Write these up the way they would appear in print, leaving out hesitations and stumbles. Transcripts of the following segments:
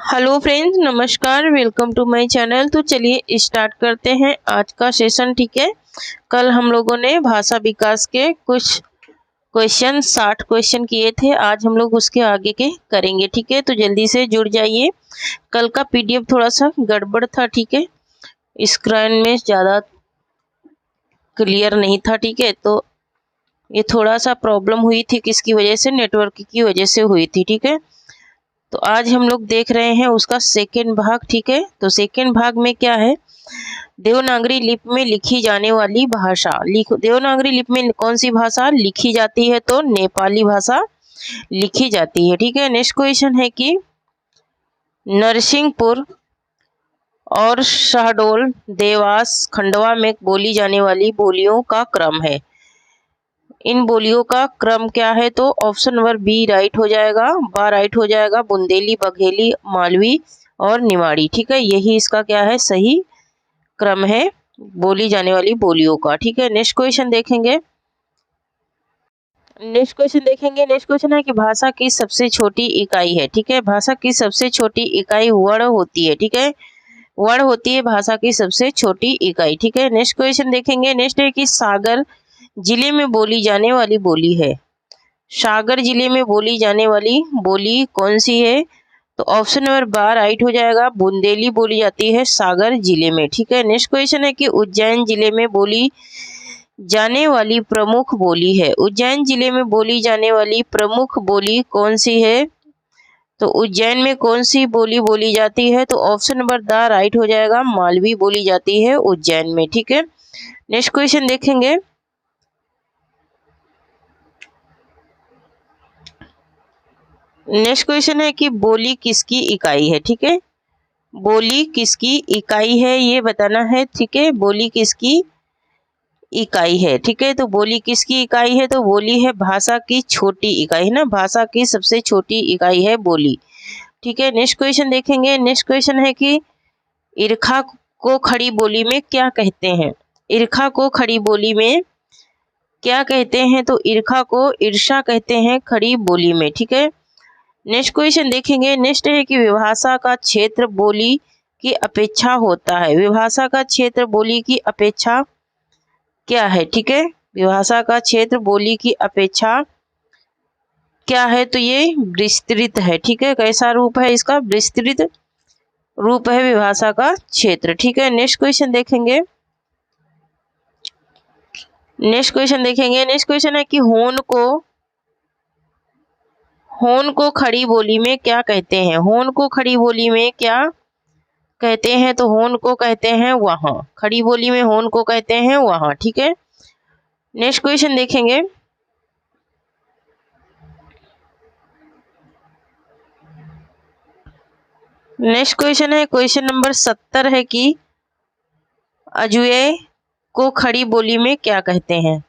Hello friends, नमस्कार। Welcome to my channel. तो चलिए स्टार्ट करते हैं आज का सेशन। ठीक है, कल हम लोगों ने भाषा विकास के कुछ क्वेश्चन 60 क्वेश्चन किए थे। आज हम लोग उसके आगे के करेंगे। ठीक है, तो जल्दी से जुड़ जाइए। कल का पीडीएफ थोड़ा सा गड़बड़ था। ठीक है, स्क्रीन में ज़्यादा क्लियर नहीं था। ठीक है, तो ये थोड़ा सा प्रॉब्लम हुई थी। किसकी वजह से? नेटवर्क की वजह से हुई थी। ठीक है, तो आज हम लोग देख रहे हैं उसका सेकेंड भाग। ठीक है, तो सेकेंड भाग में क्या है? देवनागरी लिपि में लिखी जाने वाली भाषा। देवनागरी लिपि में कौन सी भाषा लिखी जाती है? तो नेपाली भाषा लिखी जाती है। ठीक है, नेक्स्ट क्वेश्चन है कि नरसिंहपुर और शहडोल, देवास, खंडवा में बोली जाने वाली बोलियों का क्रम है। इन बोलियों का क्रम क्या है? तो ऑप्शन नंबर बी राइट हो जाएगा, बा राइट हो जाएगा। बुंदेली, बघेली, मालवी और निमाड़ी। ठीक है, यही इसका क्या है? सही क्रम है बोली जाने वाली बोलियों का। ठीक है, नेक्स्ट क्वेश्चन देखेंगे। नेक्स्ट क्वेश्चन है कि भाषा की सबसे छोटी इकाई है। ठीक है, भाषा की सबसे छोटी इकाई वर्ण होती है। ठीक है, वर्ण होती है भाषा की सबसे छोटी इकाई। ठीक है, नेक्स्ट क्वेश्चन देखेंगे। नेक्स्ट है कि सागर जिले में बोली जाने वाली बोली है। सागर जिले में बोली जाने वाली बोली कौन सी है? तो ऑप्शन नंबर बा राइट हो जाएगा। बुंदेली बोली जाती है सागर जिले में। ठीक है, नेक्स्ट क्वेश्चन है कि उज्जैन जिले में बोली जाने वाली प्रमुख बोली है। उज्जैन जिले में बोली जाने वाली प्रमुख बोली कौन सी है? तो उज्जैन में कौन सी बोली बोली जाती है? तो ऑप्शन नंबर द राइट हो जाएगा। मालवी बोली जाती है उज्जैन में। ठीक है, नेक्स्ट क्वेश्चन देखेंगे। नेक्स्ट क्वेश्चन है कि बोली किसकी इकाई है। ठीक है, बोली किसकी इकाई है ये बताना है। ठीक है, बोली किसकी इकाई है। ठीक है, तो बोली किसकी इकाई है? तो बोली है भाषा की छोटी इकाई है ना, भाषा की सबसे छोटी इकाई है बोली। ठीक है, नेक्स्ट क्वेश्चन देखेंगे। नेक्स्ट क्वेश्चन है कि ईर्खा को खड़ी बोली में क्या कहते हैं? ईर्खा को खड़ी बोली में क्या कहते हैं? तो ईर्खा को ईर्षा कहते हैं खड़ी बोली में। ठीक है, नेक्स्ट क्वेश्चन देखेंगे। नेक्स्ट है कि विभाषा का क्षेत्र बोली की अपेक्षा होता है। विभाषा का क्षेत्र बोली की अपेक्षा क्या है? ठीक है, विभाषा का क्षेत्र बोली की अपेक्षा क्या है? तो ये विस्तृत है। ठीक है, कैसा रूप है इसका? विस्तृत रूप है विभाषा का क्षेत्र। ठीक है, नेक्स्ट क्वेश्चन देखेंगे। नेक्स्ट क्वेश्चन है कि होन को खड़ी बोली में क्या कहते हैं? होन को खड़ी बोली में क्या कहते हैं? तो होन को कहते हैं वहां। खड़ी बोली में होन को कहते हैं वहां। ठीक है, नेक्स्ट क्वेश्चन देखेंगे। नेक्स्ट क्वेश्चन है क्वेश्चन नंबर 70 है कि अजूये को खड़ी बोली में क्या कहते हैं?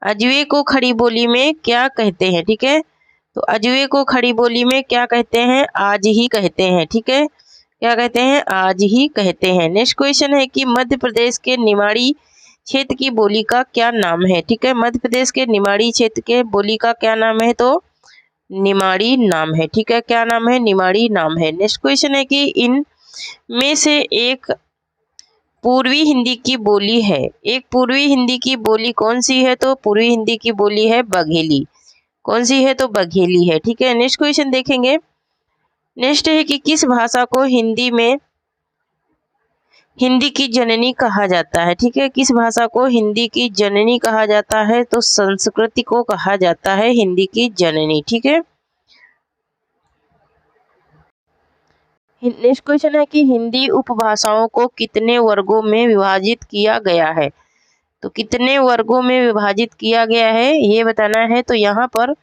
अजूये को खड़ी बोली में क्या कहते हैं? ठीक है, तो अजूये को खड़ी बोली में क्या कहते हैं? आज ही कहते हैं। ठीक है, क्या कहते हैं? आज ही कहते हैं। नेक्स्ट क्वेश्चन है कि मध्य प्रदेश के निमाड़ी क्षेत्र की बोली का क्या नाम है? ठीक है, मध्य प्रदेश के निमाड़ी क्षेत्र के बोली का क्या नाम है? तो निमाड़ी नाम है। ठीक है, क्या नाम है? निमाड़ी नाम है। नेक्स्ट क्वेश्चन है कि इन में से एक पूर्वी हिंदी की बोली है। एक पूर्वी हिंदी की बोली कौन सी है? तो पूर्वी हिंदी की बोली है बघेली। कौन सी है? तो बघेली है। ठीक है, नेक्स्ट क्वेश्चन देखेंगे। नेक्स्ट है कि किस भाषा को हिंदी में हिंदी की जननी कहा जाता है? ठीक है, किस भाषा को हिंदी की जननी कहा जाता है? तो संस्कृत को कहा जाता है हिंदी की जननी। ठीक है, नेक्स्ट क्वेश्चन है कि हिंदी उपभाषाओं को कितने वर्गों में विभाजित किया गया है? तो कितने वर्गों में विभाजित किया गया है ये बताना है। तो यहाँ पर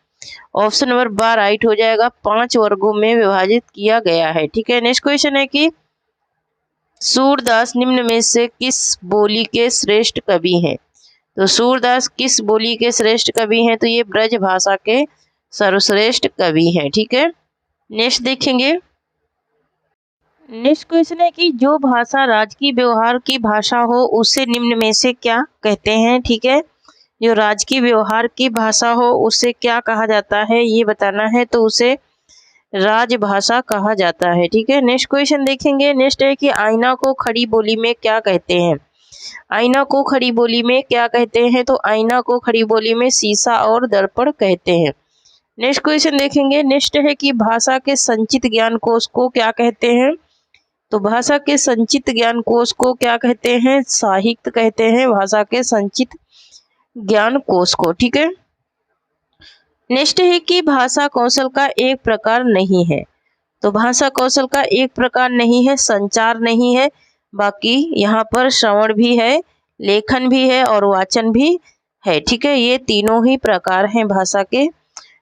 ऑप्शन नंबर बा राइट हो जाएगा। 5 वर्गों में विभाजित किया गया है। ठीक है, नेक्स्ट क्वेश्चन है कि सूरदास निम्न में से किस बोली के श्रेष्ठ कवि हैं? तो सूरदास किस बोली के श्रेष्ठ कवि हैं? तो ये ब्रज भाषा के सर्वश्रेष्ठ कवि हैं। ठीक है, नेक्स्ट देखेंगे। नेक्स्ट क्वेश्चन है कि जो भाषा राजकीय व्यवहार की भाषा हो उसे निम्न में से क्या कहते हैं? ठीक है, जो राजकीय व्यवहार की भाषा हो उसे क्या कहा जाता है ये बताना है। तो उसे राजभाषा कहा जाता है। ठीक है, नेक्स्ट क्वेश्चन देखेंगे। नेक्स्ट है कि आईना को खड़ी बोली में क्या कहते हैं। आईना को खड़ी बोली में क्या कहते हैं, तो आईना को खड़ी बोली में शीशा और दर्पण कहते हैं। नेक्स्ट क्वेश्चन देखेंगे। नेक्स्ट है कि भाषा के संचित ज्ञान कोश को क्या कहते हैं, तो भाषा के संचित ज्ञान कोश को क्या कहते हैं, साहित्य कहते हैं भाषा के संचित ज्ञान कोश को। ठीक है, नेक्स्ट है कि भाषा कौशल का एक प्रकार नहीं है, तो भाषा कौशल का एक प्रकार नहीं है, संचार नहीं है, बाकी यहाँ पर श्रवण भी है, लेखन भी है और वाचन भी है। ठीक है, ये तीनों ही प्रकार हैं भाषा के।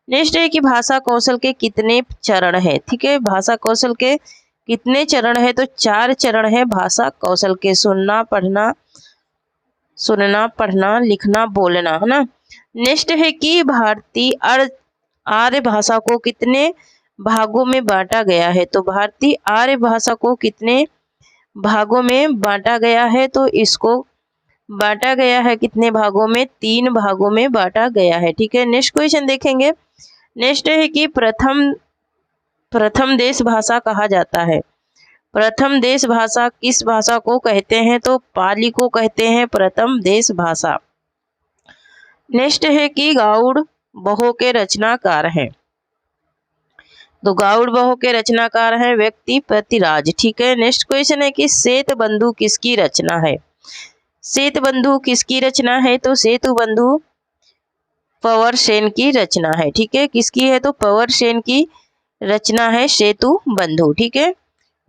नेक्स्ट है कि भाषा कौशल के कितने चरण है। ठीक है, भाषा कौशल के कितने चरण है, तो 4 चरण है भाषा कौशल के। सुनना पढ़ना लिखना बोलना, है ना। नेक्स्ट है कि भारतीय आर्य भाषा को कितने भागों में बांटा गया है, तो भारतीय आर्य भाषा को कितने भागों में बांटा गया है, तो इसको बांटा गया है कितने भागों में, 3 भागों में बांटा गया है। ठीक है, नेक्स्ट क्वेश्चन देखेंगे। नेक्स्ट है कि प्रथम देश भाषा कहा जाता है। प्रथम देश भाषा किस भाषा को कहते हैं, तो पाली को कहते हैं प्रथम देश भाषा। नेक्स्ट है कि गौड़ बहो के रचनाकार हैं, तो गौड़ बहो के रचनाकार हैं व्यक्ति प्रतिराज। ठीक है, नेक्स्ट क्वेश्चन है कि श्वेत बंधु किसकी रचना है। श्वेत बंधु किसकी रचना है, तो श्वेत बंधु पवर सेन की रचना है। ठीक है, किसकी है, तो पवर सेन की रचना है सेतु बंधु। ठीक है,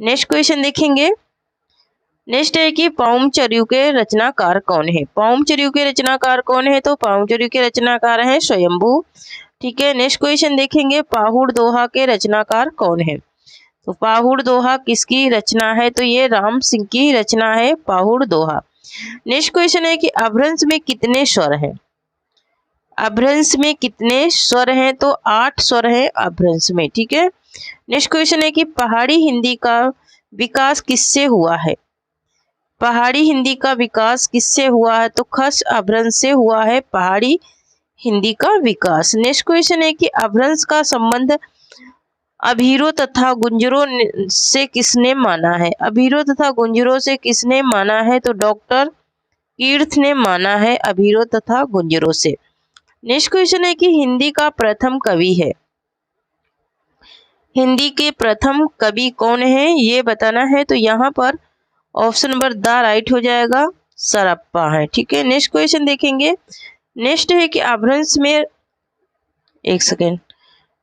नेक्स्ट क्वेश्चन देखेंगे। नेक्स्ट है कि पाउमचर्यु के रचनाकार कौन है। पाउमचर्यु के रचनाकार कौन है, तो पाउमचर्यु के रचनाकार है स्वयंभू। ठीक है, नेक्स्ट क्वेश्चन देखेंगे। पाहुड़ दोहा के रचनाकार कौन है, तो पाहुड़ दोहा किसकी रचना है, तो ये राम सिंह की रचना है पाहुड़ दोहा। नेक्स्ट क्वेश्चन है कि अभ्रंश में कितने स्वर हैं। अभ्रंश में कितने स्वर हैं, तो 8 स्वर हैं अभ्रंश में। ठीक है, नेक्स्ट क्वेश्चन है कि पहाड़ी हिंदी का विकास किससे हुआ है। पहाड़ी हिंदी का विकास किससे हुआ है, तो खस अभ्रंश से हुआ है पहाड़ी हिंदी का विकास। नेक्स्ट क्वेश्चन है कि अभ्रंश का संबंध अभीरों तथा गुंजरों से किसने माना है। अभीरों तथा गुंजरों से किसने माना है, तो डॉक्टर कीर्थ ने माना है अभीरों तथा गुंजरों से। नेक्स्ट क्वेश्चन है कि हिंदी का प्रथम कवि है। हिंदी के प्रथम कवि कौन है, ये बताना है, तो यहाँ पर ऑप्शन नंबर द राइट हो जाएगा, सरप्पा है। ठीक है, नेक्स्ट क्वेश्चन देखेंगे। नेक्स्ट है कि अभ्रंश में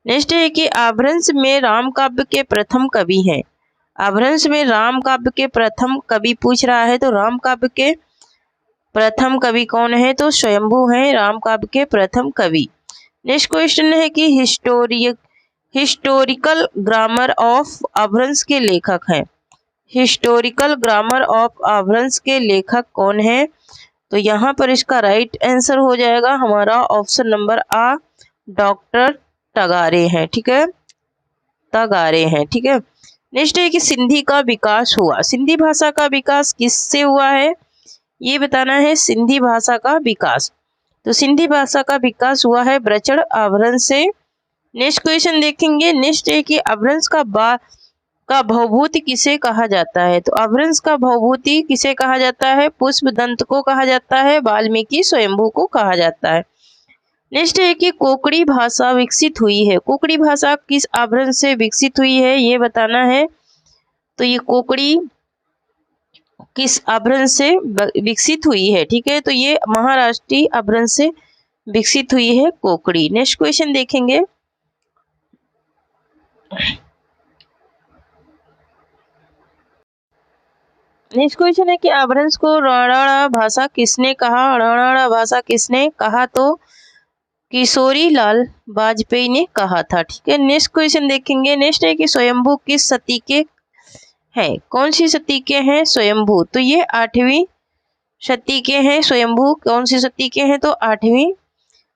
नेक्स्ट है कि अभ्रंश में राम काव्य के प्रथम कवि हैं। अभ्रंश में राम काव्य के प्रथम कवि पूछ रहा है, तो राम काव्य के प्रथम कवि कौन है, तो स्वयंभू हैं राम काव्य के प्रथम कवि। नेक्स्ट क्वेश्चन है कि हिस्टोरिकल ग्रामर ऑफ अभ्रंश के लेखक हैं। हिस्टोरिकल ग्रामर ऑफ अभ्रंश के लेखक कौन है, तो यहाँ पर इसका राइट आंसर हो जाएगा हमारा ऑप्शन नंबर आ, डॉक्टर तगारे हैं। ठीक है, तगारे हैं। ठीक है, नेक्स्ट है कि सिंधी का विकास हुआ। सिंधी भाषा का विकास किससे हुआ है, ये बताना है। सिंधी भाषा का विकास, तो सिंधी भाषा का विकास हुआ है ब्रचड़ अभ्रंश से। नेक्स्ट क्वेश्चन देखेंगे। नेक्स्ट है कि अभ्रंश का भवभूति किसे कहा जाता है, तो अभ्रंश का भवभूति किसे कहा जाता है, पुष्पदंत को कहा जाता है, वाल्मीकि स्वयंभू को कहा जाता है। नेक्स्ट है कि कोकड़ी भाषा विकसित हुई है। कोकड़ी भाषा किस अभ्रंश से विकसित हुई है, ये बताना है, तो ये कोकड़ी किस अभ्रंश से विकसित हुई है। ठीक है, तो ये महाराष्ट्रीय अभ्रंश से विकसित हुई है कोकड़ी। नेक्स्ट क्वेश्चन देखेंगे। नेक्स्ट क्वेश्चन है कि अभ्रंश को राणाड़ा भाषा किसने कहा। राणाड़ा भाषा किसने कहा, तो किशोरी लाल वाजपेयी ने कहा था। ठीक है, नेक्स्ट क्वेश्चन देखेंगे। नेक्स्ट है कि स्वयंभू किस सदी के हैं। कौन सी सदी के हैं स्वयंभू, तो ये 8वीं शती के हैं। स्वयंभू कौन सी शती के हैं, तो 8वीं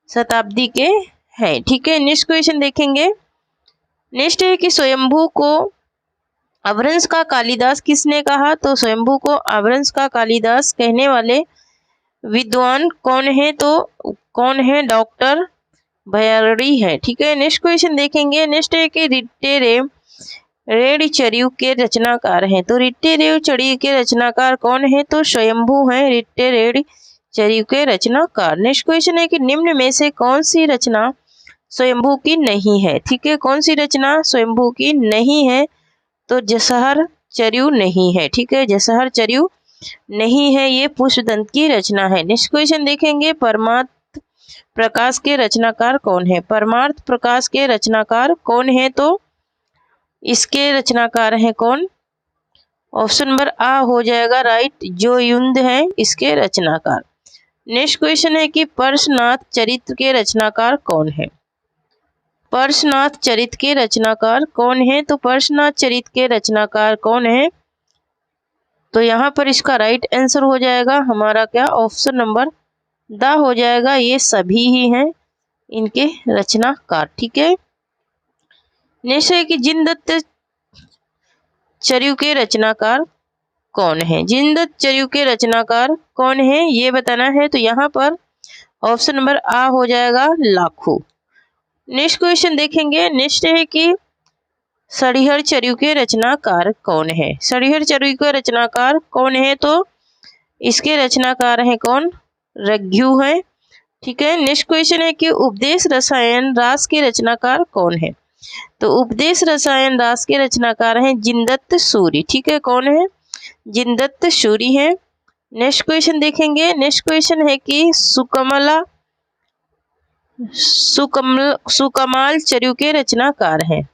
शताब्दी के हैं। ठीक है, नेक्स्ट क्वेश्चन देखेंगे। नेक्स्ट है कि स्वयंभू को अभ्रंश का कालिदास किसने कहा, तो स्वयंभू को अभ्रंश का कालिदास कहने वाले विद्वान कौन है, तो कौन है, डॉक्टर भयारड़ी है। ठीक है, नेक्स्ट क्वेश्चन देखेंगे। नेक्स्ट है कि रिट्टेरेव चरियु के रचनाकार हैं। तो रिट्टेरेव चरियु के रचनाकार कौन है? तो स्वयंभू हैं रिट्टेरेव चरियु के रचनाकार। नेक्स्ट क्वेश्चन है कि निम्न में से कौन सी रचना स्वयंभू की नहीं है? ठीक है, कौन सी रचना स्वयंभू की नहीं है? तो जसहर चरियु नहीं है। ठीक है, जसहर चरियु नहीं है, ये पुष्पदंत की रचना है। नेक्स्ट क्वेश्चन देखेंगे। परमार्थ प्रकाश के रचनाकार कौन है? परमार्थ प्रकाश के रचनाकार कौन है? तो इसके रचनाकार हैं कौन? ऑप्शन नंबर आ हो जाएगा राइट, जो युंद है इसके रचनाकार। नेक्स्ट क्वेश्चन है कि पार्श्वनाथ चरित्र के रचनाकार कौन है? पार्श्वनाथ चरित्र के रचनाकार कौन है? तो पार्श्वनाथ चरित्र के रचनाकार कौन है? तो यहाँ पर इसका राइट आंसर हो जाएगा हमारा क्या? ऑप्शन नंबर द हो जाएगा, ये सभी ही हैं इनके रचनाकार। ठीक है, नेक्स्ट है कि जिनदत्त चरियु के रचनाकार कौन है? जिनदत्त चरियु के रचनाकार कौन है ये बताना है। तो यहाँ पर ऑप्शन नंबर आ हो जाएगा लाखू। नेक्स्ट क्वेश्चन देखेंगे। नेक्स्ट है कि सड़िहर चरियु के रचनाकार कौन है? सड़िहर चरियु के रचनाकार कौन है? तो इसके रचनाकार हैं कौन? रज्ञु है। ठीक है, नेक्स्ट क्वेश्चन है कि उपदेश रसायन रास के रचनाकार कौन है? तो उपदेश रसायन रास के रचनाकार हैं जिनदत्त सूरि। ठीक है, कौन है? जिनदत्त सूरि है। नेक्स्ट क्वेश्चन देखेंगे। नेक्स्ट क्वेश्चन है कि सुकमाल चरियु के रचनाकार हैं।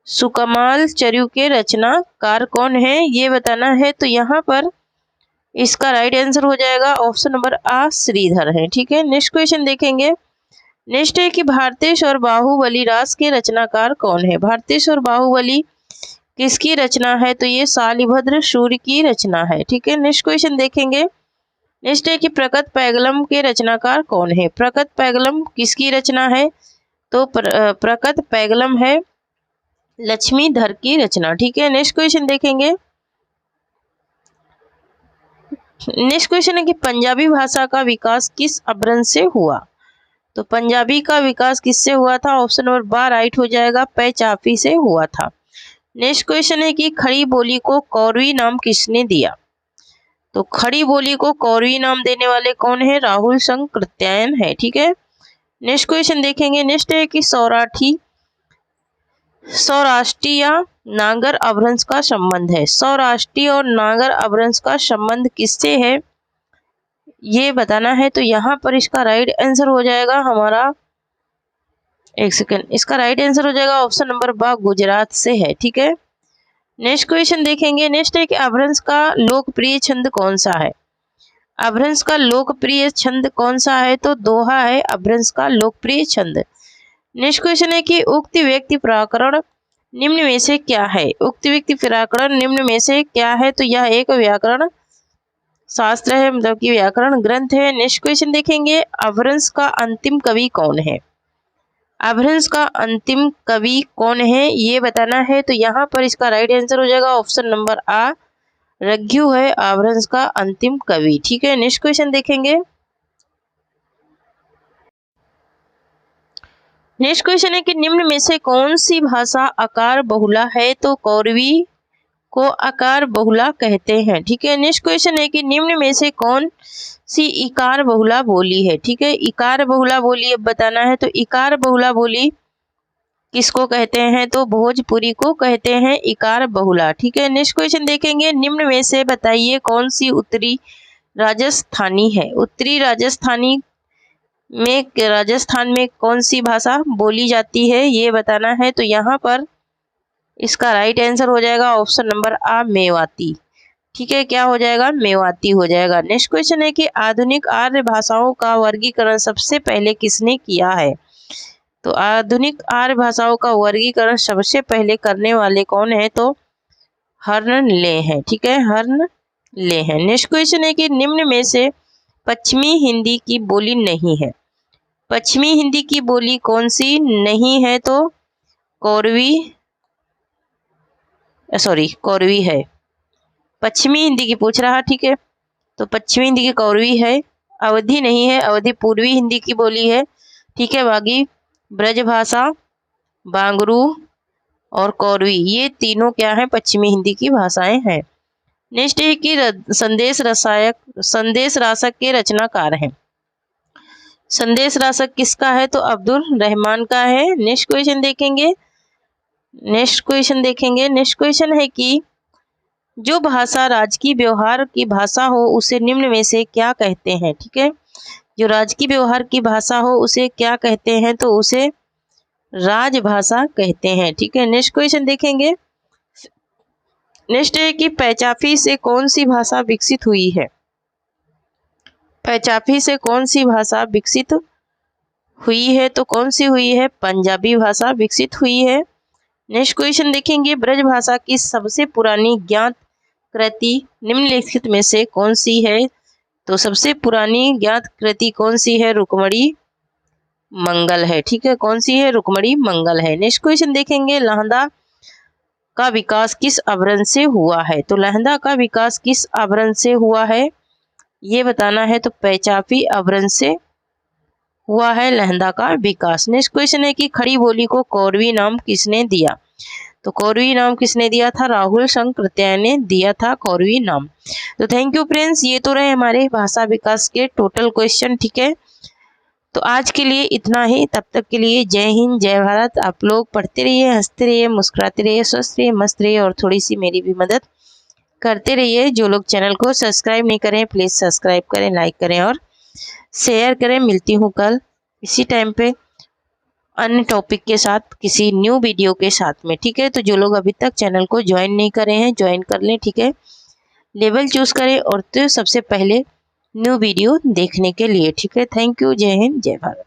सुकमाल चरियु के रचनाकार कौन है ये बताना है। तो यहाँ पर इसका राइट आंसर हो जाएगा ऑप्शन नंबर आ श्रीधर है। ठीक है, नेक्स्ट क्वेश्चन देखेंगे। नेक्स्ट है कि भारतेश और बाहुबली रास के रचनाकार कौन है? भारतेश और बाहुबली किसकी रचना है? तो ये शालिभद्र सूर्य की रचना है। ठीक है, नेक्स्ट क्वेश्चन देखेंगे। नेक्स्ट है कि प्रकट पैगलम के रचनाकार कौन है? प्रकट पैगलम किसकी रचना है? तो प्रकट पैगलम है लक्ष्मीधर की रचना। ठीक है, नेक्स्ट क्वेश्चन देखेंगे। नेक्स्ट क्वेश्चन है कि पंजाबी भाषा का विकास किस अपभ्रंश से हुआ? तो पंजाबी का विकास किससे हुआ था? ऑप्शन नंबर बा राइट हो जाएगा, पैचाफी से हुआ था। नेक्स्ट क्वेश्चन है कि खड़ी बोली को कौरवी नाम किसने दिया? तो खड़ी बोली को कौरवी नाम देने वाले कौन है? राहुल संग कृत्यायन है। ठीक है, नेक्स्ट क्वेश्चन देखेंगे। नेक्स्ट है कि सौराष्ट्रीय नागर अपभ्रंश का संबंध है। सौराष्ट्रीय और नागर अपभ्रंश का संबंध किससे है ये बताना है। तो यहाँ पर इसका राइट आंसर हो जाएगा हमारा, एक सेकेंड, इसका राइट आंसर हो जाएगा ऑप्शन नंबर बा गुजरात से है। ठीक है, नेक्स्ट क्वेश्चन देखेंगे। नेक्स्ट है कि अपभ्रंश का लोकप्रिय छंद कौन सा है? अपभ्रंश का लोकप्रिय छंद कौन सा है? तो दोहा है अपभ्रंश का लोकप्रिय छंद। नेक्स्ट क्वेश्चन है कि उक्त व्यक्ति प्राकरण निम्न में से क्या है? उक्त व्यक्ति प्राकरण निम्न में से क्या है? तो यह एक व्याकरण शास्त्र है, मतलब कि व्याकरण ग्रंथ है। नेक्स्ट क्वेश्चन देखेंगे। अपभ्रंश का अंतिम कवि कौन है? अपभ्रंश का अंतिम कवि कौन है ये बताना है। तो यहाँ पर इसका राइट आंसर हो जाएगा ऑप्शन नंबर आ रज्ञु है अपभ्रंश का अंतिम कवि। ठीक है, नेक्स्ट क्वेश्चन देखेंगे। नेक्स्ट क्वेश्चन है कि निम्न में से कौन सी भाषा आकार बहुला है? तो कौरवी को आकार बहुला कहते हैं। ठीक है, नेक्स्ट क्वेश्चन है कि निम्न में से कौन सी इकार बहुला बोली है? ठीक है, इकार बहुला बोली अब बताना है। तो इकार बहुला बोली किसको कहते हैं? तो भोजपुरी को कहते हैं इकार बहुला। ठीक है, नेक्स्ट क्वेश्चन देखेंगे। निम्न में से बताइए कौन सी उत्तरी राजस्थानी है? उत्तरी राजस्थानी में राजस्थान में कौन सी भाषा बोली जाती है ये बताना है। तो यहाँ पर इसका राइट आंसर हो जाएगा ऑप्शन नंबर आ मेवाती। ठीक है, क्या हो जाएगा? मेवाती हो जाएगा। नेक्स्ट क्वेश्चन है कि आधुनिक आर्य भाषाओं का वर्गीकरण सबसे पहले किसने किया है? तो आधुनिक आर्य भाषाओं का वर्गीकरण सबसे पहले करने वाले कौन है? तो हर्न ले हैं। ठीक है, हर्न ले हैं। नेक्स्ट क्वेश्चन है कि निम्न में से पश्चिमी हिंदी की बोली नहीं है। पश्चिमी हिंदी की बोली कौन सी नहीं है? तो कौरवी है। पश्चिमी हिंदी की पूछ रहा। ठीक है, तो पश्चिमी हिंदी की कौरवी है, अवधि नहीं है, अवधि पूर्वी हिंदी की बोली है। ठीक है, बाकी ब्रजभाषा, बांगरू और कौरवी, ये तीनों क्या है, पश्चिमी हिंदी की भाषाएं हैं। नेक्स्ट है कि संदेश राशक के रचनाकार हैं। संदेश राशक किसका है, तो अब्दुल रहमान का है। नेक्स्ट क्वेश्चन देखेंगे। नेक्स्ट क्वेश्चन है कि जो भाषा राजकीय व्यवहार की भाषा हो उसे निम्न में से क्या कहते हैं। ठीक है, जो राजकीय व्यवहार की भाषा हो उसे क्या कहते हैं, तो उसे राजभाषा कहते हैं। ठीक है, नेक्स्ट क्वेश्चन देखेंगे। नेक्स्ट है कि पैचाफी से कौन सी भाषा विकसित हुई है। पैचाफी से कौन सी भाषा विकसित हुई है, तो कौन सी हुई है, पंजाबी भाषा विकसित हुई है। नेक्स्ट क्वेश्चन देखेंगे। ब्रज भाषा की सबसे पुरानी ज्ञात कृति निम्नलिखित में से कौन सी है, तो सबसे पुरानी ज्ञात कृति कौन सी है, रुक्मणी मंगल है। ठीक है, कौन सी है, रुक्मणी मंगल है। नेक्स्ट क्वेश्चन देखेंगे। लहंदा का विकास किस आवरण से हुआ है, तो लहंदा का विकास किस आवरण से हुआ है, ये बताना है, तो पैचाफी आवरण से हुआ है लहंदा का विकास। नेक्स्ट क्वेश्चन है कि खड़ी बोली को कौरवी नाम किसने दिया, तो कौरवी नाम किसने दिया था, राहुल शंकरत्याय ने दिया था कौरवी नाम। तो थैंक यू फ्रेंड्स, ये तो रहे हमारे भाषा विकास के टोटल क्वेश्चन। ठीक है, तो आज के लिए इतना ही। तब तक के लिए जय हिंद, जय भारत। आप लोग पढ़ते रहिए, हंसते रहिए, मुस्कुराते रहिए, स्वस्थ रहिए, मस्त रहिए और थोड़ी सी मेरी भी मदद करते रहिए। जो लोग चैनल को सब्सक्राइब नहीं करें प्लीज़ सब्सक्राइब करें, लाइक करें और शेयर करें। मिलती हूँ कल इसी टाइम पे अन्य टॉपिक के साथ, किसी न्यू वीडियो के साथ में। ठीक है, तो जो लोग अभी तक चैनल को ज्वाइन नहीं करे हैं ज्वाइन कर लें। ठीक है, लेवल चूज करें और तो सबसे पहले न्यू वीडियो देखने के लिए। ठीक है, थैंक यू, जय हिंद, जय भारत।